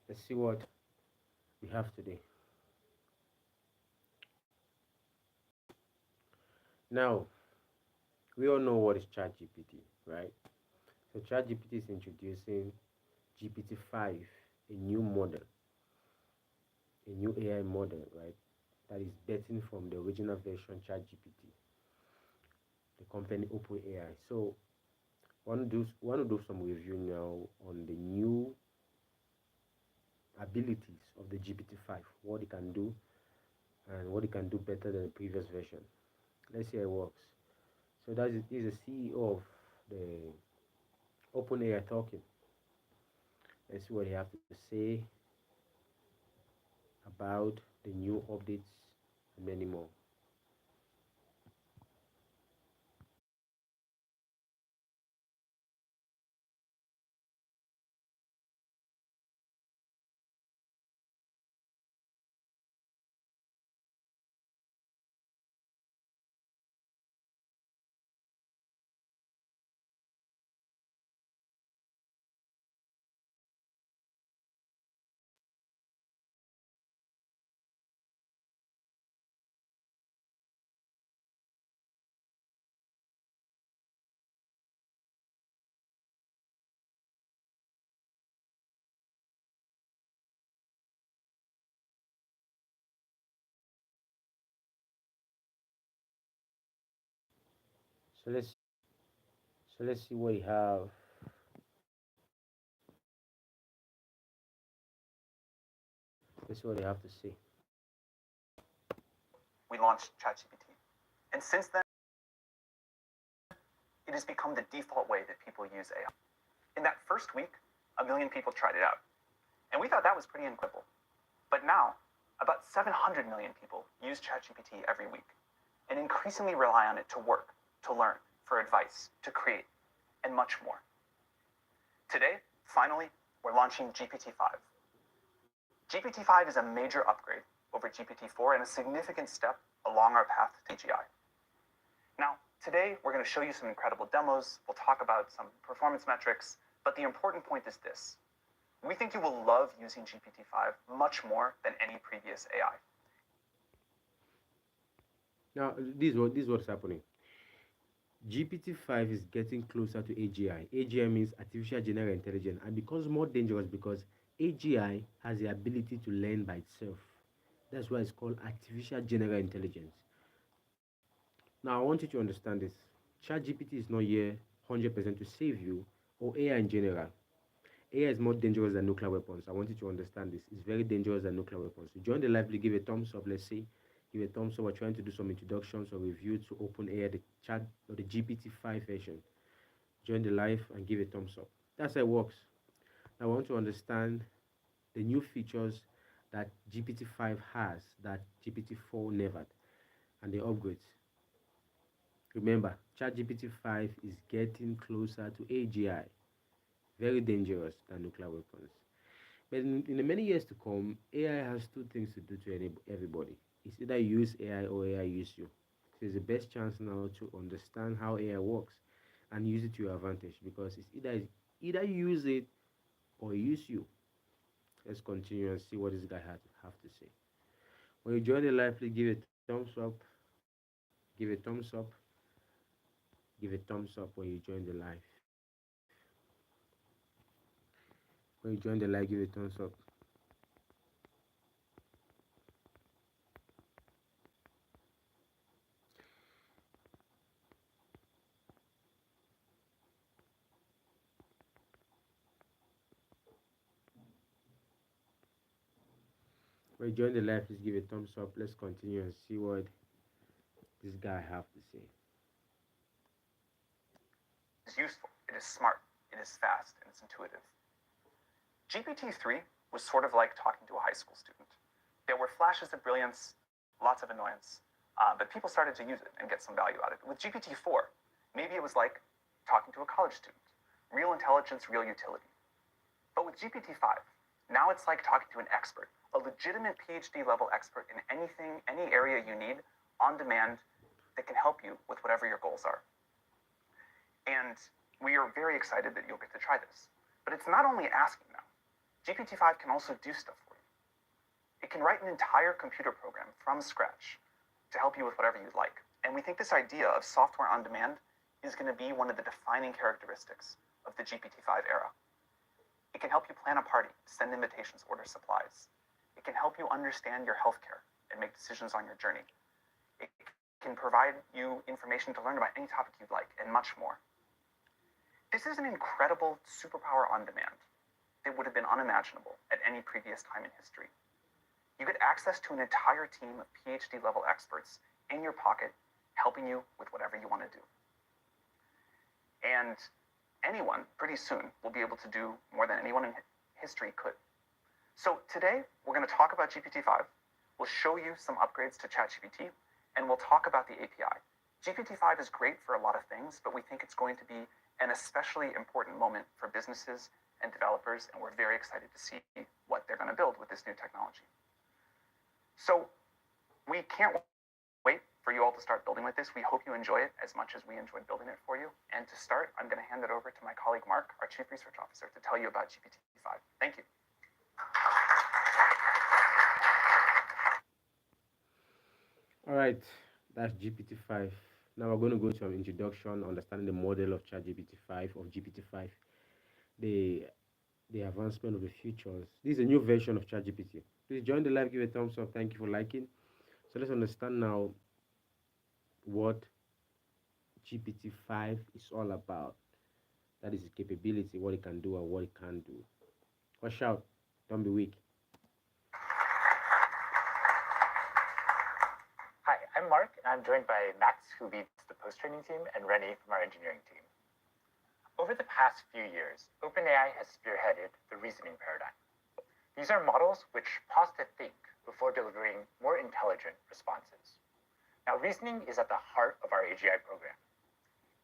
Let's see what we have today. Now, we all know what is ChatGPT, right? So ChatGPT is introducing GPT-5, a new model, a new AI model, right? That is betting from the original version ChatGPT, the company OpenAI. So want to do some review now on the new abilities of the GPT-5, what it can do and what it can do better than the previous version. Let's see how it works. So that is the CEO of the OpenAI talking. Let's see what he have to say about the new updates and many more. So let's see what you have. Let's see what you have to say. We launched ChatGPT. And since then, it has become the default way that people use AI. In that first week, 1 million people tried it out. And we thought that was pretty incredible. But now, about 700 million people use ChatGPT every week and increasingly rely on it to work, to learn, for advice, to create, and much more. Today, finally, we're launching GPT-5. GPT-5 is a major upgrade over GPT-4 and a significant step along our path to AGI. Now, today we're going to show you some incredible demos, we'll talk about some performance metrics, but the important point is this. We think you will love using GPT-5 much more than any previous AI. Now, this is what's happening. GPT-5 is getting closer to AGI. AGI means artificial general intelligence and becomes more dangerous because AGI has the ability to learn by itself. That's why it's called artificial general intelligence. Now, I want you to understand this. ChatGPT is not here 100% to save you or AI in general. AI is more dangerous than nuclear weapons. I want you to understand this. It's very dangerous than nuclear weapons. So join the live, please give a thumbs up. Let's say, give a thumbs up. We're trying to do some introductions or review to OpenAI, the chat or the GPT-5 version. Join the live and give a thumbs up. That's how it works. Now, I want to understand the new features that GPT-5 has that GPT-4 never, and the upgrades. Remember, ChatGPT 5 is getting closer to AGI, very dangerous than nuclear weapons. But in the many years to come, AI has two things to do to everybody. It's either you use AI or AI use you. So it's the best chance now to understand how AI works and use it to your advantage because it's either you use it or use you. Let's continue and see what this guy had have to say. When you join the live, please give a thumbs up. Give a thumbs up. Give a thumbs up when you join the live. When you join the live, give a thumbs up. When you join the live, please give a thumbs up. Let's continue and see what this guy have to say. It's useful, it is smart, it is fast, and it's intuitive. GPT-3 was sort of like talking to a high school student. There were flashes of brilliance, lots of annoyance, but people started to use it and get some value out of it. With GPT-4, maybe it was like talking to a college student. Real intelligence, real utility. But with GPT-5, now it's like talking to an expert, a legitimate PhD level expert in anything, any area you need, on demand, that can help you with whatever your goals are. And we are very excited that you'll get to try this. But it's not only asking now. GPT-5 can also do stuff for you. It can write an entire computer program from scratch to help you with whatever you'd like. And we think this idea of software on demand is going to be one of the defining characteristics of the GPT-5 era. It can help you plan a party, send invitations, order supplies. It can help you understand your healthcare and make decisions on your journey. It can provide you information to learn about any topic you'd like, and much more. This is an incredible superpower on demand that would have been unimaginable at any previous time in history. You get access to an entire team of PhD-level experts in your pocket, helping you with whatever you want to do. And anyone, pretty soon, will be able to do more than anyone in history could. So today, we're going to talk about GPT-5. We'll show you some upgrades to ChatGPT, and we'll talk about the API. GPT-5 is great for a lot of things, but we think it's going to be an especially important moment for businesses and developers, and we're very excited to see what they're going to build with this new technology. So we can't wait for you all to start building with this. We hope you enjoy it as much as we enjoyed building it for you. And to start, I'm going to hand it over to my colleague Mark, our Chief Research Officer, to tell you about GPT-5. Thank you. All right, that's GPT-5. Now we're going to go to an introduction, understanding the model of ChatGPT-5, of GPT-5, the advancement of the features. This is a new version of ChatGPT. Please join the live, give a thumbs up. Thank you for liking. So let's understand now what GPT-5 is all about. That is its capability, what it can do and what it can't do. Watch out, don't be weak. Hi, I'm Mark, and I'm joined by Max, who leads the post-training team, and Rennie from our engineering team. Over the past few years, OpenAI has spearheaded the reasoning paradigm. These are models which pause to think before delivering more intelligent responses. Now, reasoning is at the heart of our AGI program,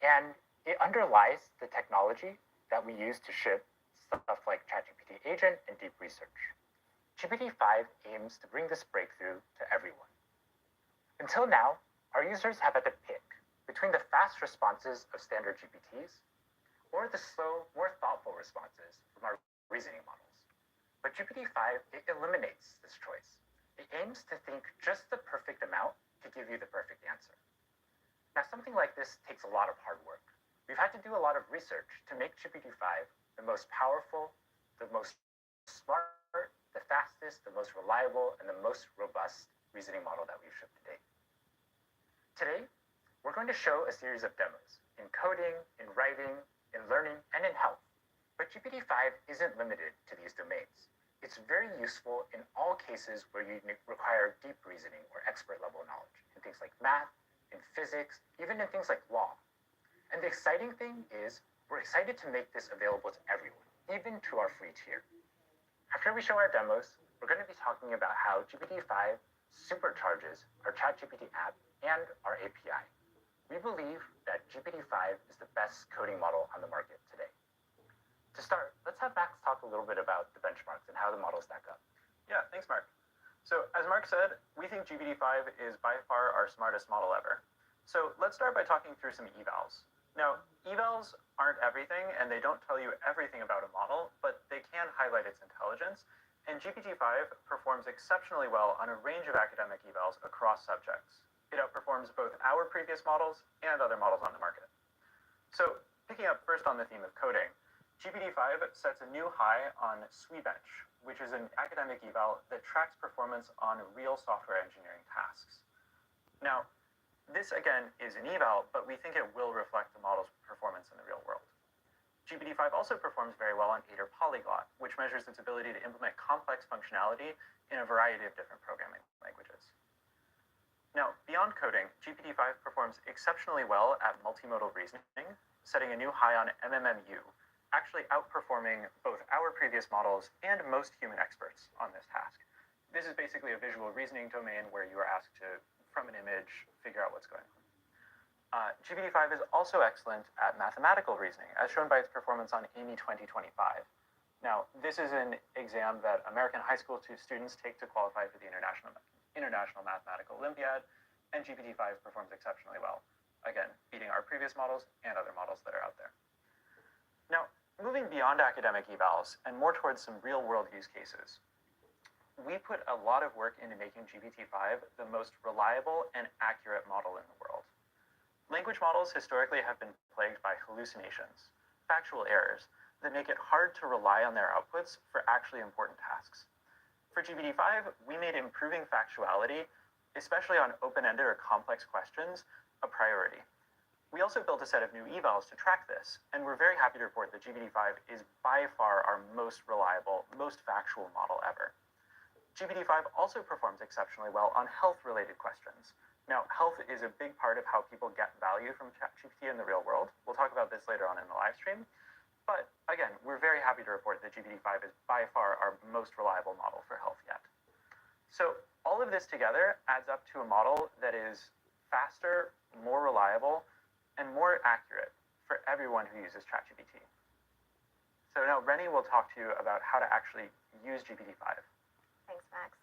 and it underlies the technology that we use to ship stuff like ChatGPT Agent and deep research. GPT-5 aims to bring this breakthrough to everyone. Until now, our users have had to pick between the fast responses of standard GPTs or the slow, more thoughtful responses from our reasoning models. But GPT-5, it eliminates this choice. It aims to think just the perfect amount to give you the perfect answer. Now, something like this takes a lot of hard work. We've had to do a lot of research to make GPT-5 the most powerful, the most smart, the fastest, the most reliable, and the most robust reasoning model that we've shipped to date. Today, we're going to show a series of demos in coding, in writing, in learning, and in health. But GPT-5 isn't limited to these domains. It's very useful in all cases where you require deep reasoning or expert level knowledge in things like math, in physics, even in things like law. And the exciting thing is we're excited to make this available to everyone, even to our free tier. After we show our demos, we're going to be talking about how GPT-5 supercharges our ChatGPT app and our API. We believe that GPT-5 is the best coding model on the market today. To start, let's have Max talk a little bit about the benchmarks and how the models stack up. Yeah, thanks, Mark. So as Mark said, we think GPT-5 is by far our smartest model ever. So let's start by talking through some evals. Now, evals aren't everything, and they don't tell you everything about a model, but they can highlight its intelligence. And GPT-5 performs exceptionally well on a range of academic evals across subjects. It outperforms both our previous models and other models on the market. So picking up first on the theme of coding, GPT-5 sets a new high on SWE-bench, which is an academic eval that tracks performance on real software engineering tasks. Now, this again is an eval, but we think it will reflect the model's performance in the real world. GPT-5 also performs very well on Aider Polyglot, which measures its ability to implement complex functionality in a variety of different programming languages. Now, beyond coding, GPT-5 performs exceptionally well at multimodal reasoning, setting a new high on MMMU, actually outperforming both our previous models and most human experts on this task. This is basically a visual reasoning domain where you are asked to, from an image, figure out what's going on. GPT-5 is also excellent at mathematical reasoning, as shown by its performance on AMY 2025. Now, this is an exam that American high school students take to qualify for the International Mathematical Olympiad, and GPT-5 performs exceptionally well, again, beating our previous models and other models that are out there. Now, Moving beyond academic evals and more towards some real world use cases, we put a lot of work into making GPT-5 the most reliable and accurate model in the world. Language models historically have been plagued by hallucinations, factual errors, that make it hard to rely on their outputs for actually important tasks. For GPT-5, we made improving factuality, especially on open-ended or complex questions, a priority. We also built a set of new evals to track this, and we're very happy to report that GPT-5 is by far our most reliable, most factual model ever. GPT-5 also performs exceptionally well on health-related questions. Now, health is a big part of how people get value from ChatGPT in the real world. We'll talk about this later on in the live stream. But again, we're very happy to report that GPT-5 is by far our most reliable model for health yet. So all of this together adds up to a model that is faster, more reliable, and more accurate for everyone who uses ChatGPT. So now Rennie will talk to you about how to actually use GPT-5. Thanks, Max.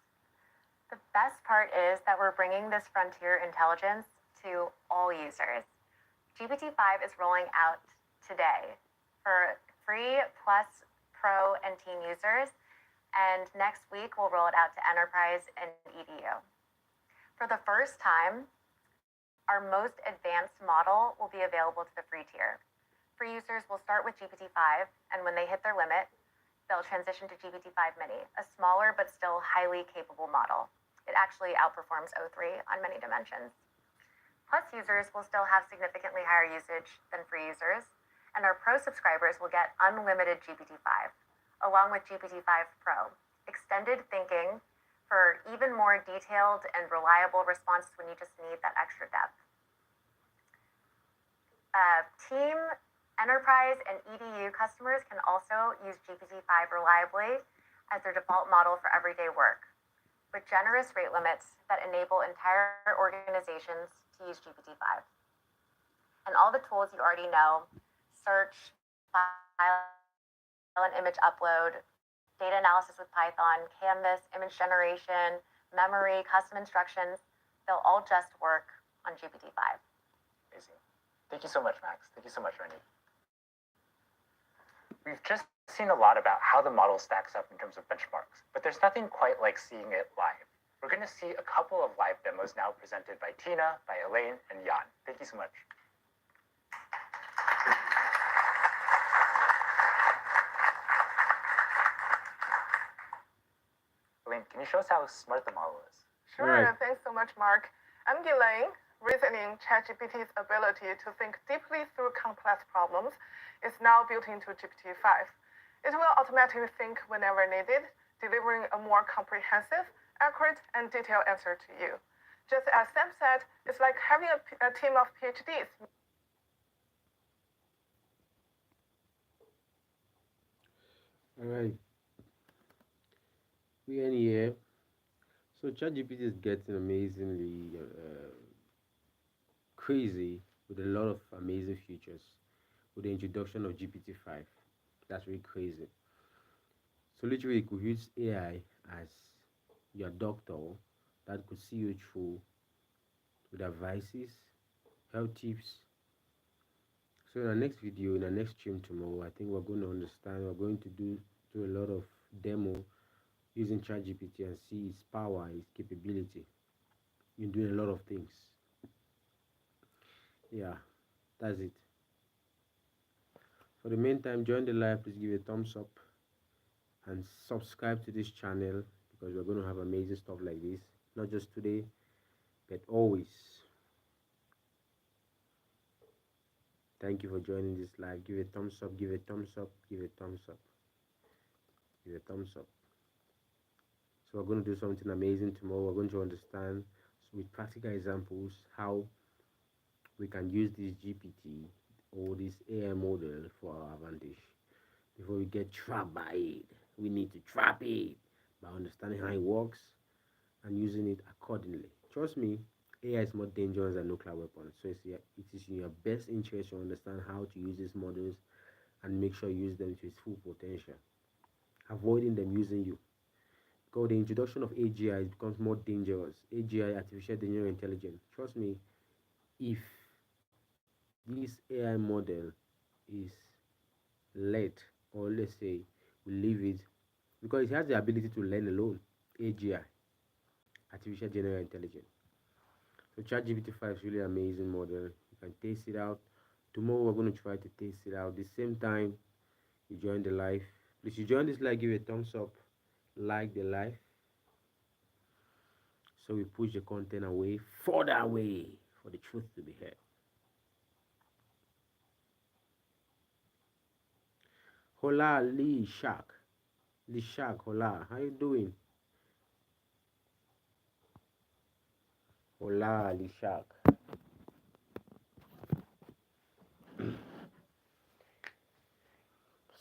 The best part is that we're bringing this frontier intelligence to all users. GPT-5 is rolling out today for free plus pro and team users, and next week we'll roll it out to enterprise and EDU. For the first time, our most advanced model will be available to the free tier. Free users will start with GPT-5, and when they hit their limit, they'll transition to GPT-5 Mini, a smaller but still highly capable model. It actually outperforms O3 on many dimensions. Plus users will still have significantly higher usage than free users, and our Pro subscribers will get unlimited GPT-5, along with GPT-5 Pro, extended thinking for even more detailed and reliable responses when you just need that extra depth. Team, enterprise, and EDU customers can also use GPT-5 reliably as their default model for everyday work, with generous rate limits that enable entire organizations to use GPT-5. And all the tools you already know, search, file and image upload, data analysis with Python, Canvas, image generation, memory, custom instructions, they'll all just work on GPT-5. Amazing. Thank you so much, Max. Thank you so much, Rennie. We've just seen a lot about how the model stacks up in terms of benchmarks, but there's nothing quite like seeing it live. We're going to see a couple of live demos now presented by Tina, by Elaine, and Jan. Thank you so much. Elaine, can you show us how smart the model is? Sure, Right. thanks so much, Mark. I'm Elaine. Reasoning ChatGPT's ability to think deeply through complex problems is now built into GPT-5. It will automatically think whenever needed, delivering a more comprehensive, accurate, and detailed answer to you. Just as Sam said, it's like having a team of PhDs. All right. We end here. So ChatGPT is getting amazingly crazy with a lot of amazing features with the introduction of GPT-5. That's really crazy. So literally, you could use AI as your doctor that could see you through with advices, health tips. So in our next video, in our next stream tomorrow, I think we're going to understand. We're going to do a lot of demo using ChatGPT and see its power, its capability in doing a lot of things. Yeah, that's it. For the meantime, join the live. Please give a thumbs up and subscribe to this channel because we're going to have amazing stuff like this, not just today, but always. Thank you for joining this live. Give a thumbs up, give a thumbs up, give a thumbs up, give a thumbs up. So we're going to do something amazing tomorrow. We're going to understand with practical examples how we can use this GPT or this AI model for our advantage. Before we get trapped by it, we need to trap it by understanding how it works and using it accordingly. Trust me, AI is more dangerous than nuclear weapons. So it is in your best interest to understand how to use these models and make sure you use them to its full potential, avoiding them using you. Because the introduction of AGI becomes more dangerous. AGI, artificial general intelligence. Trust me, if this AI model is let, or let's say we leave it, because it has the ability to learn alone. AGI, artificial general intelligence. So ChatGPT 5 is really amazing model. You can test it out. Tomorrow we're going to try to test it out. The same time you join the live. Please, you join this live, give a thumbs up, like the live, so we push the content away, further away, for the truth to be heard. Hola, Lee Shark. Lee Shark, hola. How you doing? Hola, Lee Shark.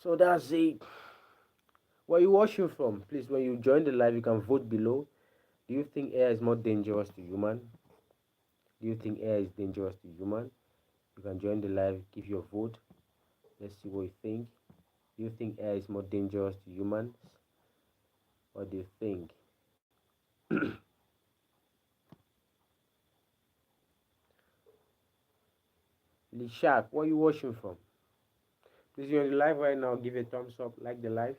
So that's it. Where are you watching from? Please, when you join the live, you can vote below. Do you think air is more dangerous to human? Do you think air is dangerous to human? You can join the live, give your vote. Let's see what you think. Do you think air is more dangerous to humans? What do you think? Lishak, where are you watching from? Please, you're on the live right now. Give a thumbs up, like the live.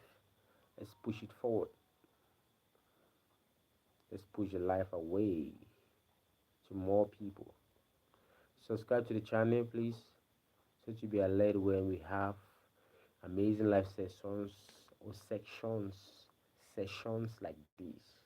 Let's push it forward. Let's push the live away to more people. Subscribe to the channel, please, so to be alert when we have amazing live sessions or sessions like this.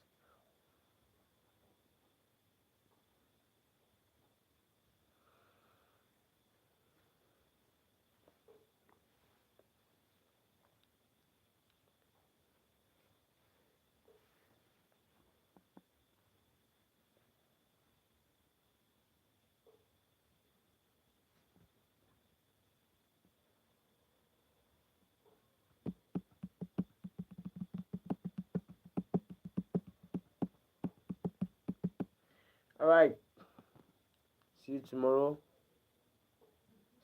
All right. See you tomorrow,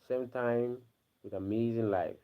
same time with amazing live.